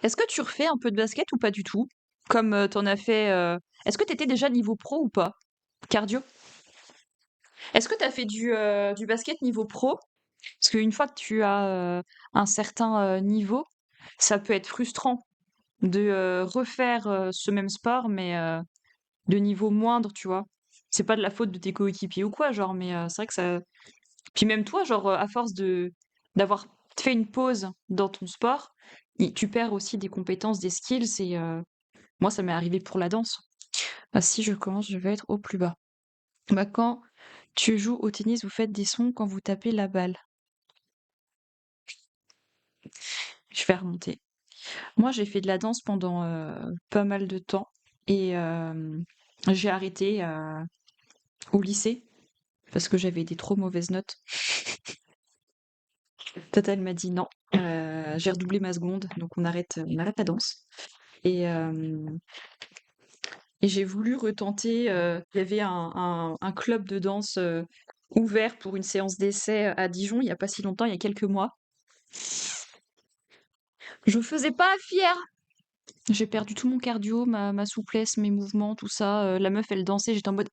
Est-ce que tu refais un peu de basket ou pas du tout? Comme, tu as fait, est-ce que tu étais déjà niveau pro ou pas? Cardio? Est-ce que tu as fait du basket niveau pro? Parce qu'une fois que tu as, un certain, niveau, ça peut être frustrant de, refaire, ce même sport mais, de niveau moindre, tu vois? C'est pas de la faute de tes coéquipiers ou quoi, genre, mais, c'est vrai que ça puis même toi, genre, à force de d'avoir fait une pause dans ton sport, tu perds aussi des compétences, des skills et moi, ça m'est arrivé pour la danse. Ah, si je commence, je vais être au plus bas. Bah, quand tu joues au tennis, vous faites des sons quand vous tapez la balle. Je vais remonter. Moi, j'ai fait de la danse pendant pas mal de temps et j'ai arrêté au lycée parce que j'avais des trop mauvaises notes. Tata, elle m'a dit non. J'ai redoublé ma seconde, donc on arrête la danse. Et, et j'ai voulu retenter. Il y avait un club de danse ouvert pour une séance d'essai à Dijon il n'y a pas si longtemps, il y a quelques mois. Je faisais pas fière. J'ai perdu tout mon cardio, ma souplesse, mes mouvements, tout ça. La meuf, elle dansait, j'étais en mode,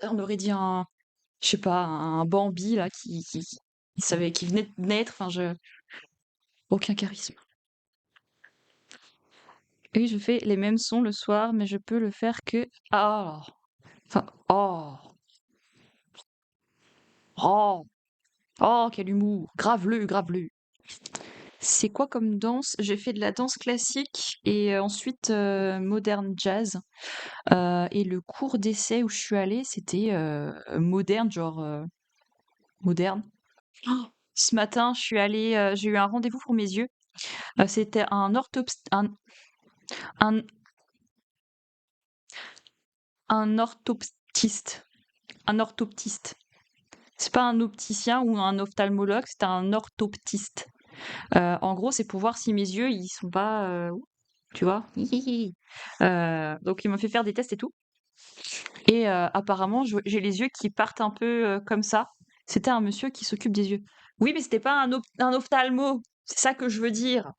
on aurait dit je sais pas, un Bambi là qui savait, qui venait de naître. Enfin, aucun charisme. Oui, je fais les mêmes sons le soir, mais je peux le faire que enfin oh, oh, quel humour, grave-le, grave-le. C'est quoi comme danse? J'ai fait de la danse classique et ensuite moderne jazz. Et le cours d'essai où je suis allée, c'était moderne, genre moderne. Oh, ce matin, je suis allée, j'ai eu un rendez-vous pour mes yeux. C'était un, un orthoptiste. Un orthoptiste. C'est pas un opticien ou un ophtalmologue, c'est un orthoptiste. En gros, c'est pour voir si mes yeux, ils sont pas, tu vois? Donc il m'a fait faire des tests et tout. Et apparemment, j'ai les yeux qui partent un peu comme ça. C'était un monsieur qui s'occupe des yeux. Oui, mais c'était pas un ophtalmo. C'est ça que je veux dire.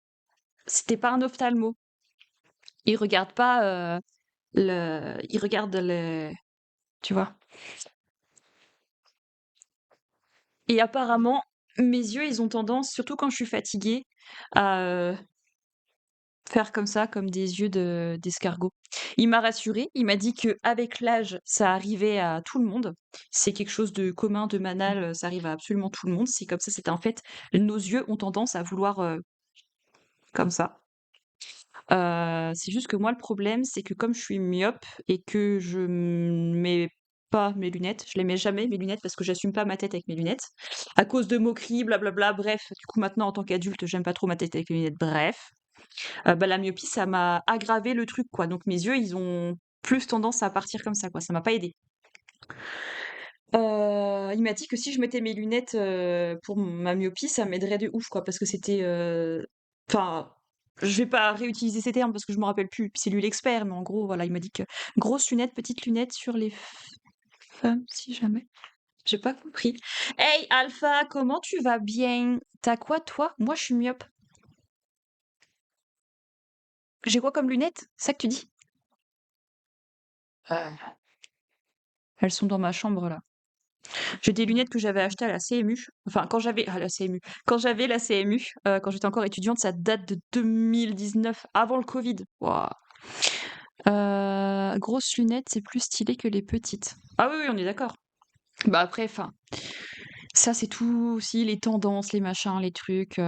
C'était pas un ophtalmo. Il regarde pas il regarde tu vois. Et apparemment, mes yeux, ils ont tendance, surtout quand je suis fatiguée, à faire comme ça, comme des yeux d'escargot. Il m'a rassurée, il m'a dit que avec l'âge, ça arrivait à tout le monde. C'est quelque chose de commun, de banal, ça arrive à absolument tout le monde. C'est comme ça, c'est un fait. Nos yeux ont tendance à vouloir comme ça. C'est juste que moi, le problème, c'est que comme je suis myope et que je mets pas mes lunettes, je les mets jamais mes lunettes parce que j'assume pas ma tête avec mes lunettes, à cause de moqueries, blablabla. Bref, du coup maintenant en tant qu'adulte, j'aime pas trop ma tête avec mes lunettes. Bref. Bah, la myopie, ça m'a aggravé le truc, quoi. Donc mes yeux, ils ont plus tendance à partir comme ça, quoi. Ça m'a pas aidé. Il m'a dit que si je mettais mes lunettes pour ma myopie, ça m'aiderait de ouf, quoi, parce que c'était. Enfin, je vais pas réutiliser ces termes parce que je me rappelle plus. Puis c'est lui l'expert, mais en gros, voilà, il m'a dit que grosses lunettes, petites lunettes sur les femmes, si jamais. J'ai pas compris. Hey Alpha, comment tu vas bien? T'as quoi toi? Moi, je suis myope. J'ai quoi comme lunettes? C'est ça que tu dis? Elles sont dans ma chambre là. J'ai des lunettes que j'avais achetées à la CMU. Enfin, quand j'avais à la CMU, quand j'avais la CMU, quand j'étais encore étudiante, ça date de 2019, avant le Covid. Waouh. Grosses lunettes, c'est plus stylé que les petites. Ah oui, oui, on est d'accord. Bah après, enfin, ça c'est tout aussi les tendances, les machins, les trucs.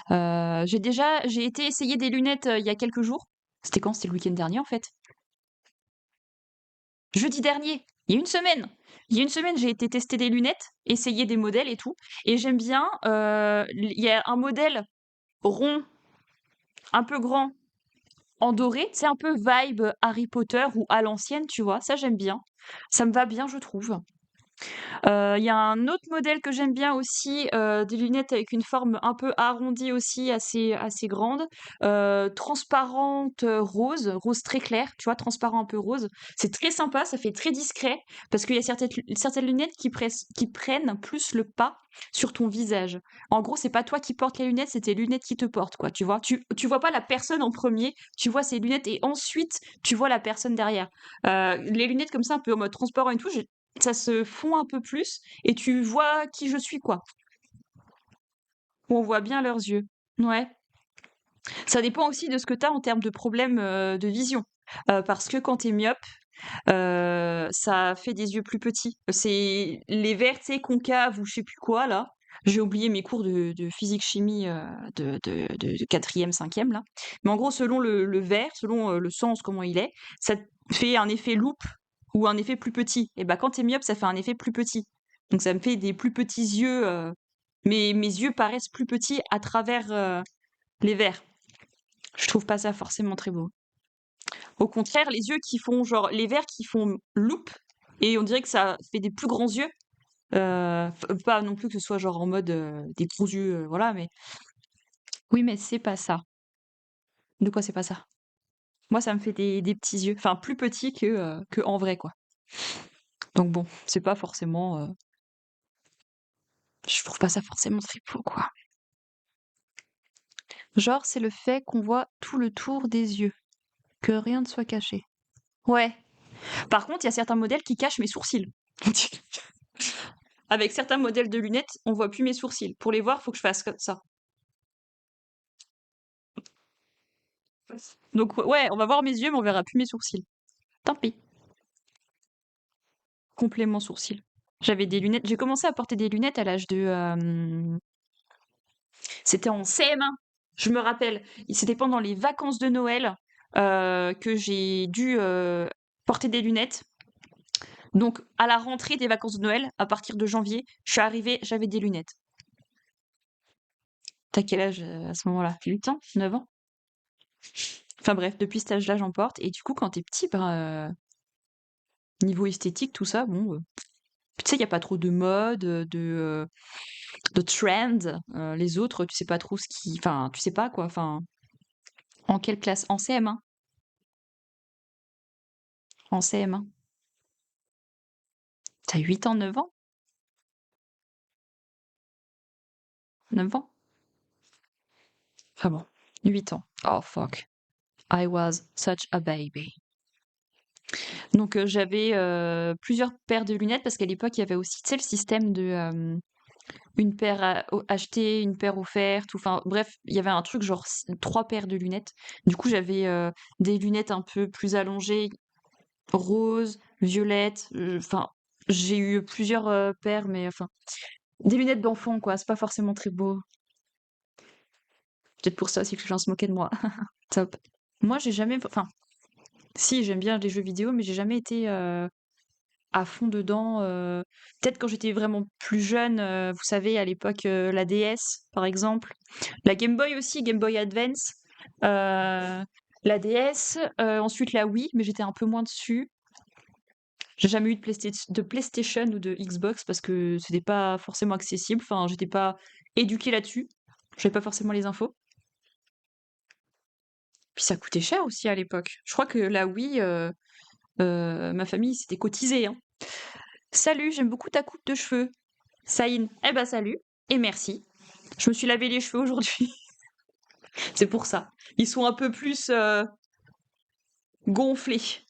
J'ai été essayer des lunettes il y a quelques jours. C'était quand? C'était le week-end dernier en fait. Jeudi dernier, il y a une semaine. Il y a une semaine, j'ai été tester des lunettes, essayer des modèles et tout. Et j'aime bien, il y a un modèle rond, un peu grand, en doré. C'est un peu vibe Harry Potter ou à l'ancienne, tu vois. Ça, j'aime bien. Ça me va bien, je trouve. Il y a un autre modèle que j'aime bien aussi, des lunettes avec une forme un peu arrondie aussi, assez grande, transparente, rose très clair, tu vois? Transparent un peu rose. C'est très sympa, ça fait très discret parce qu'il y a certaines lunettes qui prennent plus le pas sur ton visage. En gros, c'est pas toi qui portes les lunettes, c'est tes lunettes qui te portent, quoi, tu vois? Tu vois pas la personne en premier, tu vois ses lunettes et ensuite tu vois la personne derrière. Les lunettes comme ça, un peu en mode transparent et tout, ça se fond un peu plus et tu vois qui je suis, quoi. On voit bien leurs yeux. Ouais. Ça dépend aussi de ce que tu as en termes de problèmes, de vision. Parce que quand tu es myope, ça fait des yeux plus petits. C'est les verts, tu sais, concaves ou je sais plus quoi là. J'ai oublié mes cours de physique-chimie, de 4e, 5e là. Mais en gros, selon le vert, selon, le sens, comment il est, ça te fait un effet loupe ou un effet plus petit. Et bah, quand tu es myope, ça fait un effet plus petit. Donc ça me fait des plus petits yeux, mes yeux paraissent plus petits à travers, les verres. Je trouve pas ça forcément très beau. Au contraire, les yeux qui font genre les verres qui font loupe et on dirait que ça fait des plus grands yeux. Pas non plus que ce soit genre en mode des gros yeux, voilà, mais oui, mais c'est pas ça. De quoi c'est pas ça? Moi, ça me fait des petits yeux, enfin plus petits que en vrai, quoi. Donc bon, c'est pas forcément. Je trouve pas ça forcément très beau, quoi. Genre, c'est le fait qu'on voit tout le tour des yeux, que rien ne soit caché. Ouais. Par contre, il y a certains modèles qui cachent mes sourcils. Avec certains modèles de lunettes, on voit plus mes sourcils. Pour les voir, faut que je fasse comme ça. Donc ouais, on va voir mes yeux, mais on verra plus mes sourcils. Tant pis. Complément sourcils. J'avais des lunettes. J'ai commencé à porter des lunettes à l'âge de. C'était en CM1. Je me rappelle. C'était pendant les vacances de Noël que j'ai dû porter des lunettes. Donc à la rentrée des vacances de Noël, à partir de janvier, je suis arrivée, j'avais des lunettes. T'as quel âge à ce moment-là? 8 ans? 9 ans? Enfin bref, depuis cet âge-là, j'en porte. Et du coup, quand t'es petit, ben, niveau esthétique, tout ça, bon, tu sais, il y a pas trop de mode, de trend. Les autres, tu sais pas trop ce qui enfin, tu sais pas quoi, enfin, en quelle classe? En CM1. En CM1. Tu 8 ans, 9 ans? 9 ans? Enfin bon, 8 ans. Oh fuck. I was such a baby. Donc j'avais, plusieurs paires de lunettes parce qu'à l'époque, il y avait aussi, tu sais, le système de, une paire achetée, une paire offerte, ou enfin bref, il y avait un truc genre 3 paires de lunettes. Du coup, j'avais des lunettes un peu plus allongées, roses, violettes, enfin, j'ai eu plusieurs paires, mais enfin, des lunettes d'enfant, quoi, c'est pas forcément très beau. Peut-être pour ça aussi que les gens se moquaient de moi. Top. Moi, j'ai jamais, enfin, si, j'aime bien les jeux vidéo, mais j'ai jamais été à fond dedans. Peut-être quand j'étais vraiment plus jeune, vous savez, à l'époque, la DS, par exemple. La Game Boy aussi, Game Boy Advance. La DS, ensuite la Wii, mais j'étais un peu moins dessus. J'ai jamais eu de PlayStation ou de Xbox parce que c'était pas forcément accessible. Enfin, j'étais pas éduquée là-dessus. J'avais pas forcément les infos. Puis ça coûtait cher aussi à l'époque. Je crois que la Wii, ma famille s'était cotisée, hein. Salut, j'aime beaucoup ta coupe de cheveux. Saïn. Eh ben salut et merci. Je me suis lavé les cheveux aujourd'hui. C'est pour ça. Ils sont un peu plus gonflés,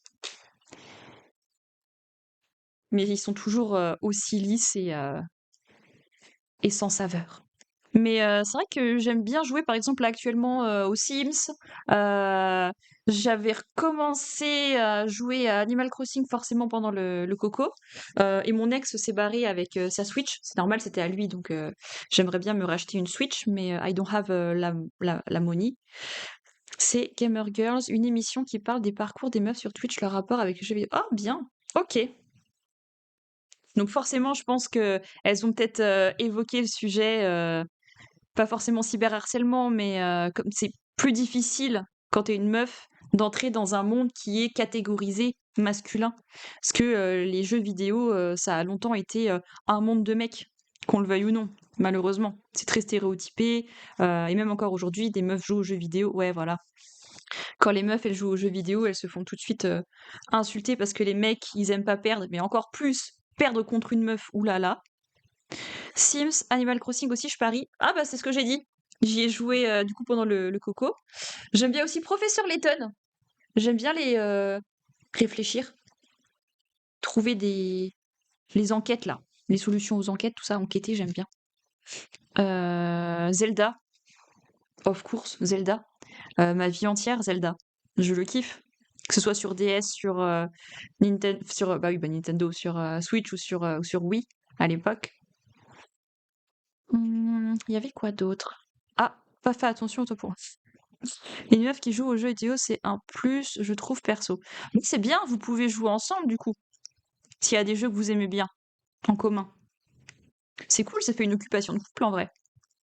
mais ils sont toujours aussi lisses et sans saveur. Mais c'est vrai que j'aime bien jouer, par exemple, là, actuellement, aux Sims. J'avais recommencé à jouer à Animal Crossing forcément pendant le coco. Et mon ex s'est barré avec sa Switch. C'est normal, c'était à lui, donc j'aimerais bien me racheter une Switch, mais I don't have la money. C'est Gamer Girls, une émission qui parle des parcours des meufs sur Twitch, leur rapport avec les jeux vidéo. Oh, bien! Ok. Donc forcément, je pense que elles ont peut-être évoqué le sujet. Pas forcément cyberharcèlement, mais comme c'est plus difficile quand t'es une meuf d'entrer dans un monde qui est catégorisé masculin. Parce que les jeux vidéo, ça a longtemps été un monde de mecs, qu'on le veuille ou non, malheureusement. C'est très stéréotypé, et même encore aujourd'hui, des meufs jouent aux jeux vidéo. Ouais, voilà. Quand les meufs, elles jouent aux jeux vidéo, elles se font tout de suite insulter parce que les mecs, ils aiment pas perdre, mais encore plus perdre contre une meuf, oulala. Sims, Animal Crossing aussi, je parie. Ah bah c'est ce que j'ai dit. J'y ai joué du coup pendant le coco. J'aime bien aussi Professeur Layton. J'aime bien les réfléchir, trouver les enquêtes là, les solutions aux enquêtes, tout ça, enquêter, j'aime bien. Zelda, of course, Zelda. Ma vie entière, Zelda. Je le kiffe. Que ce soit sur DS, sur Nintendo, sur bah oui, bah Nintendo, sur Switch ou sur Wii à l'époque. Il y avait quoi d'autre? Ah, pas fait attention au topo. Les meufs qui jouent aux jeux vidéo, c'est un plus, je trouve, perso. Mais c'est bien, vous pouvez jouer ensemble, du coup, s'il y a des jeux que vous aimez bien, en commun. C'est cool, ça fait une occupation de couple, en vrai.